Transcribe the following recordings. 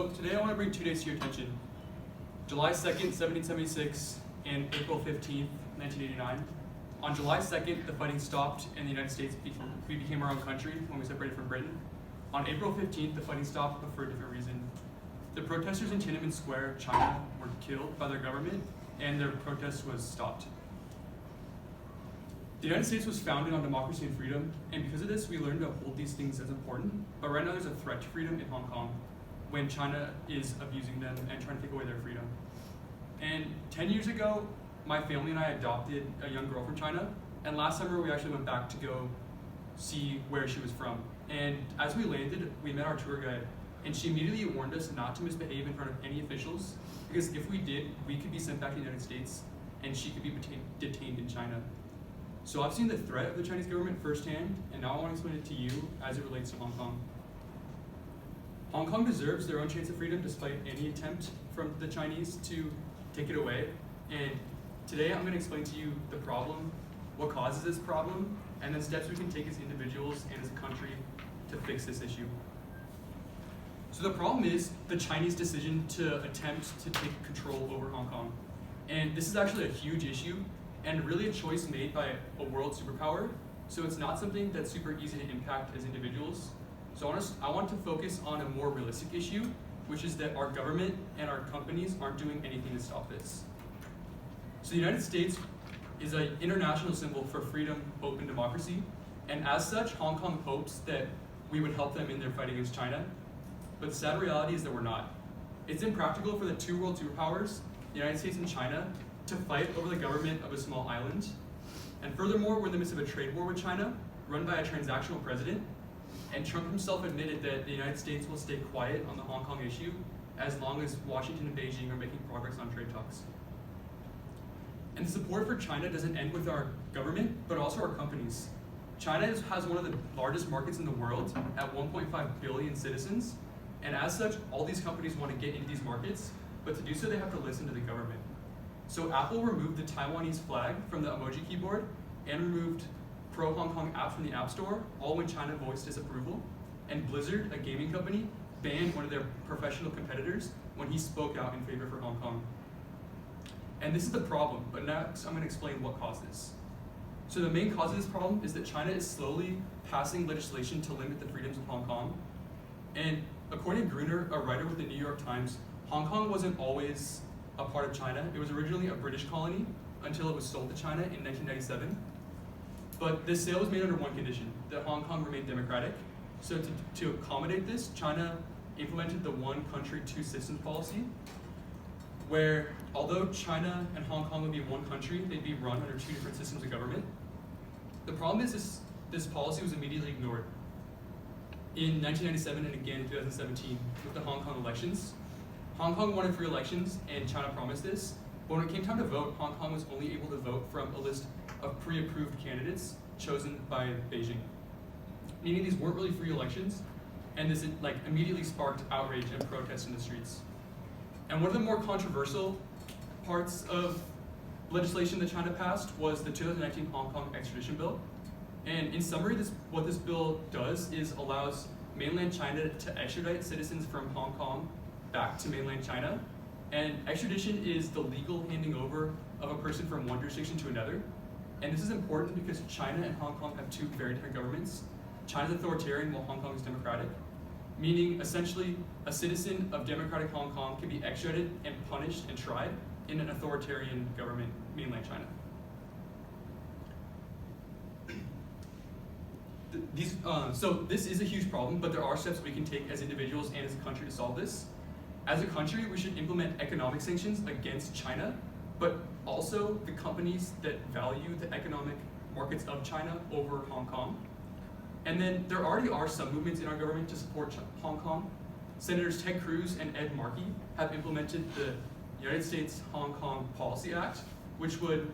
So today I want to bring 2 days to your attention. July 2nd, 1776 and April 15th, 1989. On July 2nd, the fighting stopped and the United States became our own country when we separated from Britain. On April 15th, the fighting stopped, but for a different reason. The protesters in Tiananmen Square, China, were killed by their government, and their protest was stopped. The United States was founded on democracy and freedom, and because of this, we learned to hold these things as important. But right now, there's a threat to freedom in Hong Kong when China is abusing them and trying to take away their freedom. And 10 years ago, my family and I adopted a young girl from China, and last summer we actually went back to go see where she was from. And as we landed, we met our tour guide, and she immediately warned us not to misbehave in front of any officials, because if we did, we could be sent back to the United States, and she could be detained in China. So I've seen the threat of the Chinese government firsthand, and now I want to explain it to you as it relates to Hong Kong. Hong Kong deserves their own chance of freedom despite any attempt from the Chinese to take it away. And today I'm going to explain to you the problem, what causes this problem, and then steps we can take as individuals and as a country to fix this issue. So the problem is the Chinese decision to attempt to take control over Hong Kong. And this is actually a huge issue and really a choice made by a world superpower. So it's not something that's super easy to impact as individuals. So I want to focus on a more realistic issue, which is that our government and our companies aren't doing anything to stop this. So the United States is an international symbol for freedom, hope, and democracy. And as such, Hong Kong hopes that we would help them in their fight against China. But the sad reality is that we're not. It's impractical for the two world superpowers, the United States and China, to fight over the government of a small island. And furthermore, we're in the midst of a trade war with China, run by a transactional president. And Trump himself admitted that the United States will stay quiet on the Hong Kong issue as long as Washington and Beijing are making progress on trade talks. And the support for China doesn't end with our government, but also our companies. China has one of the largest markets in the world at 1.5 billion citizens. And as such, all these companies want to get into these markets, but to do so, they have to listen to the government. So Apple removed the Taiwanese flag from the emoji keyboard and removed pro-Hong Kong apps from the App Store, all when China voiced disapproval. And Blizzard, a gaming company, banned one of their professional competitors when he spoke out in favor for Hong Kong. And this is the problem, but next I'm going to explain what caused this. So the main cause of this problem is that China is slowly passing legislation to limit the freedoms of Hong Kong. And according to Gruner, a writer with the New York Times, Hong Kong wasn't always a part of China. It was originally a British colony until it was sold to China in 1997. But this sale was made under one condition, that Hong Kong remained democratic. So to accommodate this, China implemented the one country, two systems policy, where although China and Hong Kong would be one country, they'd be run under two different systems of government. The problem is this policy was immediately ignored in 1997 and again in 2017 with the Hong Kong elections. Hong Kong wanted free elections and China promised this, but when it came time to vote, Hong Kong was only able to vote from a list of pre-approved candidates chosen by Beijing. Meaning these weren't really free elections, and this immediately sparked outrage and protests in the streets. And one of the more controversial parts of legislation that China passed was the 2019 Hong Kong extradition bill. And in summary, what this bill does is allows mainland China to extradite citizens from Hong Kong back to mainland China. And extradition is the legal handing over of a person from one jurisdiction to another. And this is important because China and Hong Kong have two very different governments. China's authoritarian while Hong Kong is democratic, meaning essentially a citizen of democratic Hong Kong can be extradited and punished and tried in an authoritarian government, mainland China. So this is a huge problem, but there are steps we can take as individuals and as a country to solve this. As a country, we should implement economic sanctions against China, but also the companies that value the economic markets of China over Hong Kong. And then there already are some movements in our government to support Hong Kong. Senators Ted Cruz and Ed Markey have implemented the United States Hong Kong Policy Act, which would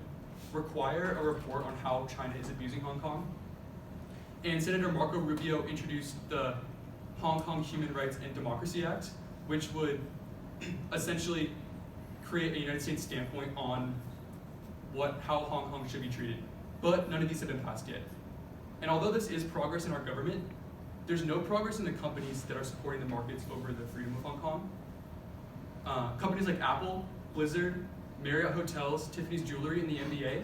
require a report on how China is abusing Hong Kong. And Senator Marco Rubio introduced the Hong Kong Human Rights and Democracy Act, which would essentially create a United States standpoint on how Hong Kong should be treated. But none of these have been passed yet. And although this is progress in our government, there's no progress in the companies that are supporting the markets over the freedom of Hong Kong. companies like Apple, Blizzard, Marriott Hotels, Tiffany's Jewelry, and the NBA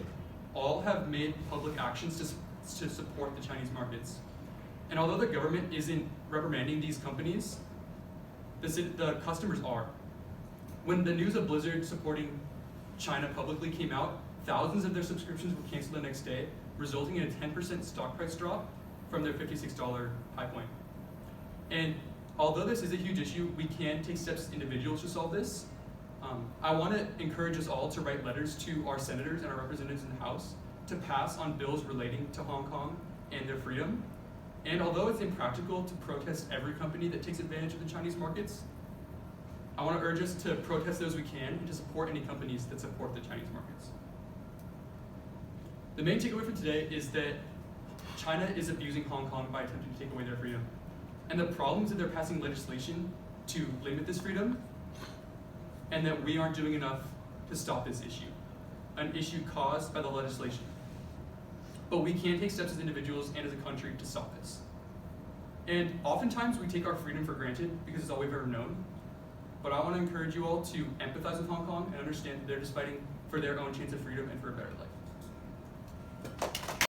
all have made public actions to support the Chinese markets. And although the government isn't reprimanding these companies, the customers are. When the news of Blizzard supporting China publicly came out, thousands of their subscriptions were canceled the next day, resulting in a 10% stock price drop from their $56 high point. And although this is a huge issue, we can take steps as individuals to solve this. I want to encourage us all to write letters to our senators and our representatives in the House to pass on bills relating to Hong Kong and their freedom. And although it's impractical to protest every company that takes advantage of the Chinese markets, I want to urge us to protest those we can and to support any companies that support the Chinese markets. The main takeaway from today is that China is abusing Hong Kong by attempting to take away their freedom. And the problem is that they're passing legislation to limit this freedom, and that we aren't doing enough to stop this issue, an issue caused by the legislation. But we can take steps as individuals and as a country to stop this. And oftentimes we take our freedom for granted because it's all we've ever known. But I want to encourage you all to empathize with Hong Kong and understand that they're just fighting for their own chance of freedom and for a better life.